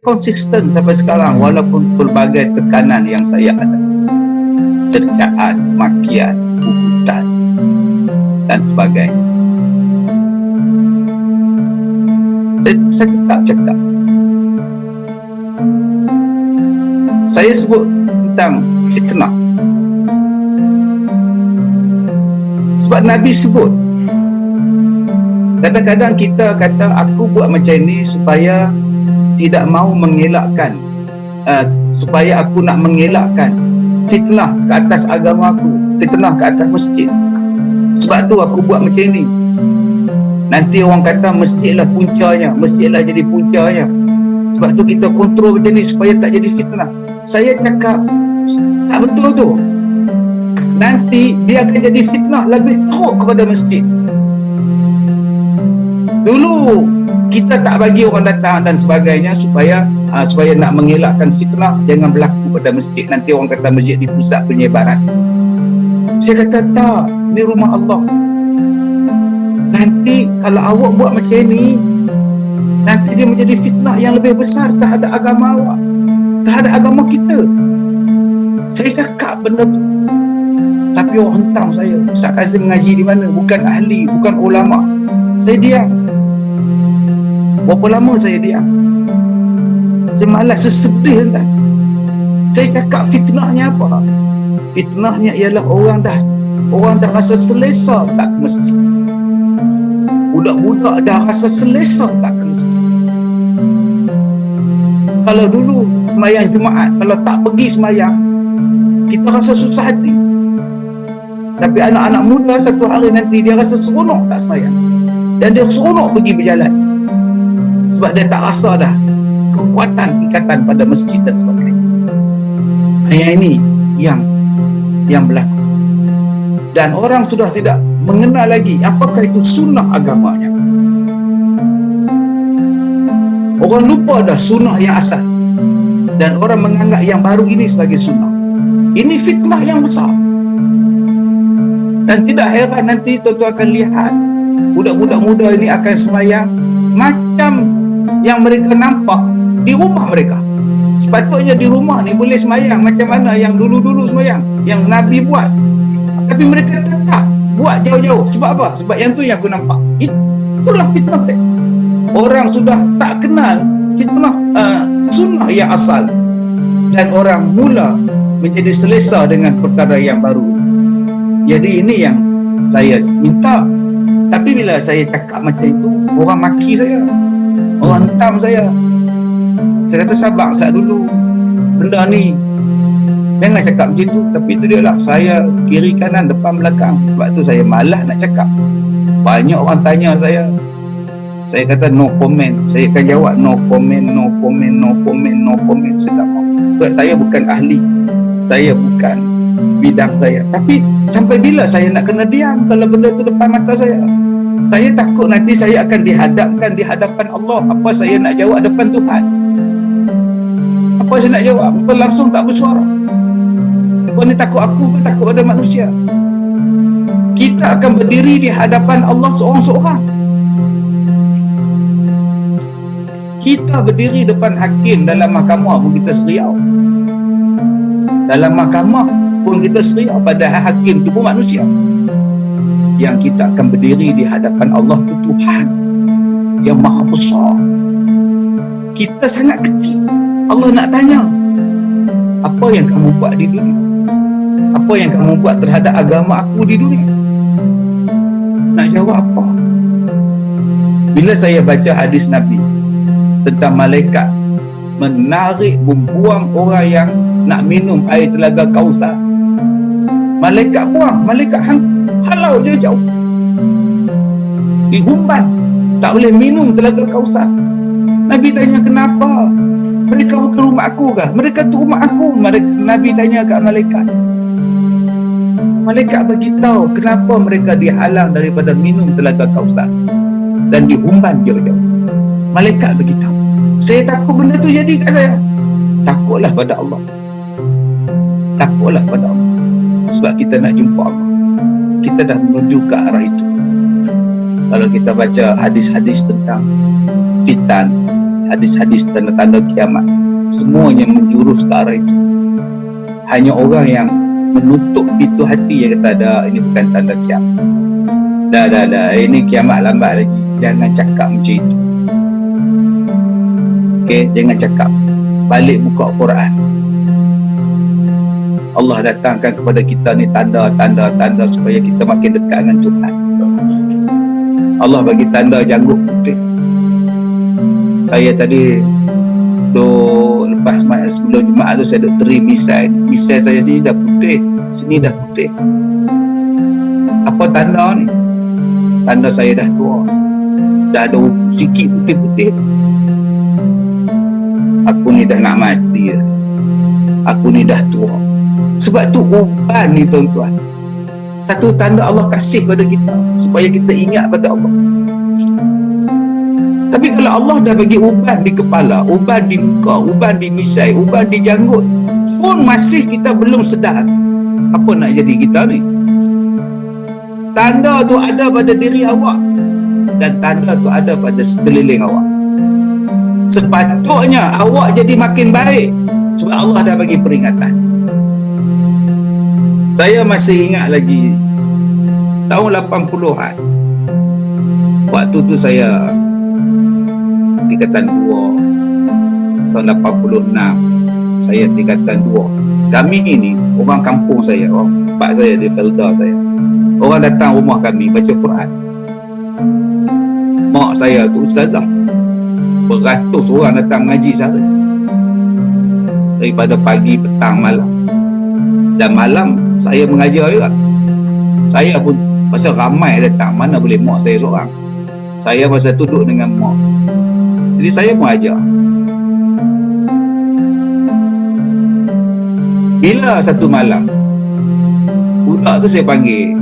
konsisten sampai sekarang walaupun pelbagai tekanan yang saya hadapi, cercaan, makian, hukutan dan sebagainya. Saya tetap cakap. Saya sebut tentang fitnah sebab Nabi sebut. Kadang-kadang kita kata aku buat macam ni supaya tidak mau mengelakkan, supaya aku nak mengelakkan fitnah ke atas agama aku, fitnah ke atas masjid. Sebab tu aku buat macam ni. Nanti orang kata masjidlah puncanya, masjidlah jadi puncanya. Sebab tu kita kontrol macam ni supaya tak jadi fitnah. Saya cakap tak betul tu. Nanti dia akan jadi fitnah lebih teruk kepada masjid. Dulu kita tak bagi orang datang dan sebagainya supaya nak mengelakkan fitnah, jangan berlaku pada masjid. Nanti orang kata masjid di pusat penyebaran. Saya kata tak, ni rumah Allah. Nanti kalau awak buat macam ni, nanti dia menjadi fitnah yang lebih besar terhadap agama awak, terhadap agama kita. Saya cakap benda tu, tapi orang hentam saya. Ustaz Kazim mengaji di mana? Bukan ahli, bukan ulama. Saya diam. Berapa lama saya diam? Saya malas, saya sedih kan. Saya cakap fitnahnya apa? Fitnahnya ialah orang dah rasa selesa tak ke masjid. Budak-budak dah rasa selesa tak ke masjid. Kalau dulu sembahyang Jumaat, kalau tak pergi sembahyang, kita rasa susah hati. Tapi anak-anak muda satu hari nanti dia rasa seronok tak sembahyang, dan dia seronok pergi berjalan. Sebab dia tak rasa dah kekuatan ikatan pada masjid dan sebagainya. Yang ini yang berlaku. Dan orang sudah tidak mengenal lagi apakah itu sunnah agamanya. Orang lupa dah sunnah yang asal, dan orang menganggap yang baru ini sebagai sunnah. Ini fitnah yang besar. Dan tidak heran nanti tuan-tuan akan lihat budak-budak muda ini akan sembahyang macam yang mereka nampak di rumah mereka. Sepatutnya di rumah ni boleh sembahyang macam mana yang dulu-dulu sembahyang, yang Nabi buat. Tapi mereka tetap buat jauh-jauh. Sebab apa? Sebab yang tu yang aku nampak. Itulah fitnah dia. Orang sudah tak kenal fitnah sunnah yang asal, dan orang mula menjadi selesa dengan perkara yang baru. Jadi ini yang saya minta. Tapi bila saya cakap macam itu, orang maki saya, orang hentam saya. Saya kata sabar dulu, benda ni jangan cakap macam tu. Tapi itu dia lah, saya kiri kanan depan belakang. Sebab tu saya malas nak cakap. Banyak orang tanya saya kata no comment. Saya akan jawab no comment, no comment, no comment, no comment. Saya tak mahu. Sebab saya bukan ahli, saya bukan bidang saya. Tapi sampai bila saya nak kena diam kalau benda tu depan mata saya? Saya takut nanti saya akan dihadapkan di hadapan Allah. Apa saya nak jawab depan Tuhan? Apa saya nak jawab? Bukan langsung tak bersuara. Kau ni takut aku ke takut pada manusia? Kita akan berdiri di hadapan Allah seorang-seorang. Kita berdiri depan hakim dalam mahkamah pun kita seriau. Dalam mahkamah pun kita seriau, padahal hakim tu pun manusia. Yang kita akan berdiri di hadapan Allah tu Tuhan yang maha besar. Kita sangat kecil. Allah nak tanya, apa yang kamu buat di dunia? Apa yang kamu buat terhadap agama aku di dunia? Nak jawab apa? Bila saya baca hadis Nabi tentang malaikat menarik, membuang orang yang nak minum air telaga Kausar, malaikat buang, malaikat halau dia jauh, dihumban, tak boleh minum telaga Kausar. Nabi tanya, kenapa? Mereka bukan rumah aku kah? Mereka tu rumah aku. Nabi tanya kat malaikat. Malaikat beritahu kenapa mereka dihalang daripada minum telaga Kausar dan dihumban jauh-jauh. Malaikat beritahu. Saya takut benda tu jadi kat saya. Takutlah pada Allah. Takutlah pada Allah. Sebab kita nak jumpa Allah. Kita dah menuju ke arah itu. Kalau kita baca hadis-hadis tentang fitan, hadis-hadis tanda-tanda kiamat, semuanya menjurus ke arah itu. Hanya orang yang menutup pintu hati yang kata ada ini bukan tanda kiamat. Dah, ini kiamat lambat lagi. Jangan cakap macam itu. Okey, jangan cakap. Balik buka Quran. Allah datangkan kepada kita ni tanda-tanda supaya kita makin dekat dengan Tuhan. Allah bagi tanda janggut putih. Saya tadi lepas sebelum Jumaat tu saya duk teri misai saya sini dah putih, sini dah putih. Apa tanda ni? Tanda saya dah tua, dah ada sikit putih-putih. Aku ni dah nak mati, aku ni dah tua. Sebab tu uban ni tuan-tuan, satu tanda Allah kasih pada kita supaya kita ingat pada Allah. Tapi kalau Allah dah bagi uban di kepala, uban di muka, uban di misai, uban di janggut, pun masih kita belum sedar apa nak jadi kita ni. Tanda tu ada pada diri awak dan tanda tu ada pada sekeliling awak. Sepatutnya awak jadi makin baik sebab Allah dah bagi peringatan. Saya masih ingat lagi tahun 80-an. Waktu tu saya tingkatan 2. Tahun 86 saya tingkatan 2. Kami ini orang kampung saya, orang pak saya di Felda saya. Orang datang rumah kami baca Quran. Mak saya tu ustazah. Beratus orang datang mengaji sehari. Daripada pagi, petang, malam. Dan malam saya mengajar juga. Saya pun pasal ramai datang, mana boleh mak saya seorang. Saya masa tu duduk dengan mak. Jadi saya pun ajar. Bila satu malam budak tu saya panggil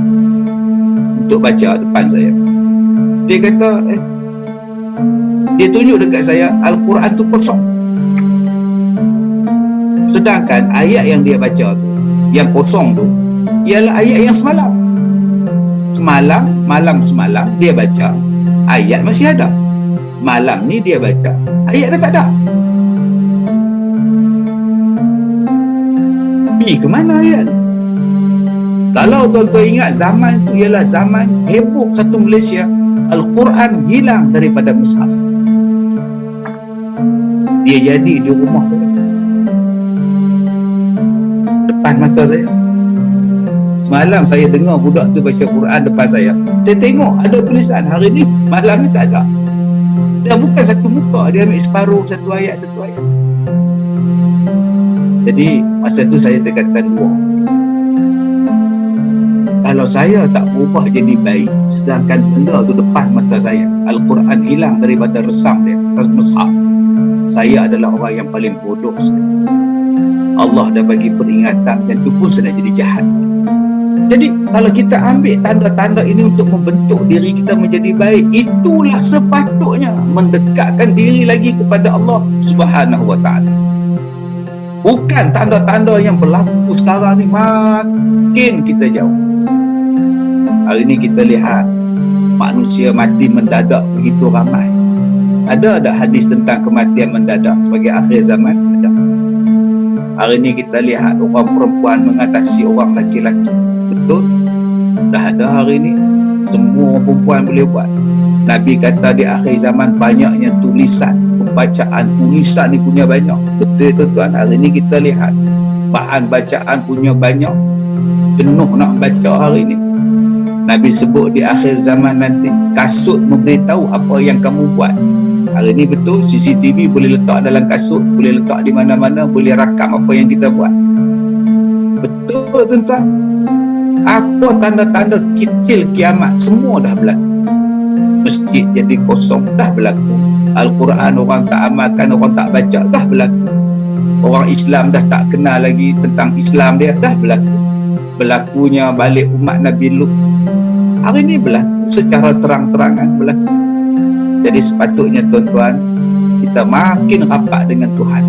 untuk baca depan saya. Dia kata, dia tunjuk dekat saya Al-Quran tu kosong. Sedangkan ayat yang dia baca tu, yang kosong tu, ialah ayat yang semalam. Malam semalam dia baca, ayat masih ada. Malam ni dia baca, ayat dah tak ada. Pergi ke mana ayat? Kalau tuan-tuan ingat, zaman tu ialah zaman heboh satu Malaysia. Al-Quran hilang daripada mushaf. Dia jadi di rumah saya, depan mata saya. Semalam saya dengar budak tu baca Quran depan saya. Saya tengok ada tulisan hari ni, malam ni tak ada. Dia bukan satu muka, dia ambil separuh, satu ayat. Jadi masa tu saya tingkatan 2. Kalau saya tak berubah jadi baik, sedangkan benda tu depan mata saya, Al-Quran hilang daripada resam dia, mushaf, saya adalah orang yang paling bodoh. Allah dah bagi peringatan macam tu pun saya nak jadi jahat. Jadi kalau kita ambil tanda-tanda ini untuk membentuk diri kita menjadi baik, itulah sepatutnya mendekatkan diri lagi kepada Allah Subhanahu wa ta'ala. Bukan tanda-tanda yang berlaku sekarang ni makin kita jauh. Hari ni kita lihat manusia mati mendadak begitu ramai. Ada hadis tentang kematian mendadak sebagai akhir zaman? Ada. Hari ni kita lihat orang perempuan mengatasi orang lelaki-lelaki. Betul? Dah ada hari ni. Semua perempuan boleh buat. Nabi kata di akhir zaman banyaknya tulisan. Pembacaan tulisan ni punya banyak. Betul tuan-tuan? Hari ni kita lihat bahan bacaan punya banyak. Jenuh nak baca hari ni. Nabi sebut di akhir zaman nanti kasut memberitahu apa yang kamu buat. Hari ni betul, CCTV boleh letak dalam kasut, boleh letak di mana-mana, boleh rakam apa yang kita buat. Betul tuan-tuan. Apa tanda-tanda kecil kiamat semua dah berlaku. Masjid jadi kosong dah berlaku. Al-Quran orang tak amalkan, orang tak baca dah berlaku. Orang Islam dah tak kenal lagi tentang Islam dia dah berlaku. Berlakunya balik umat Nabi Lut hari ni berlaku secara terang-terangan berlaku. Jadi sepatutnya tuan-tuan, kita makin rapat dengan Tuhan,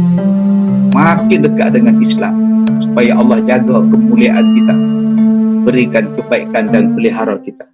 makin dekat dengan Islam, supaya Allah jaga kemuliaan kita, berikan kebaikan dan pelihara kita.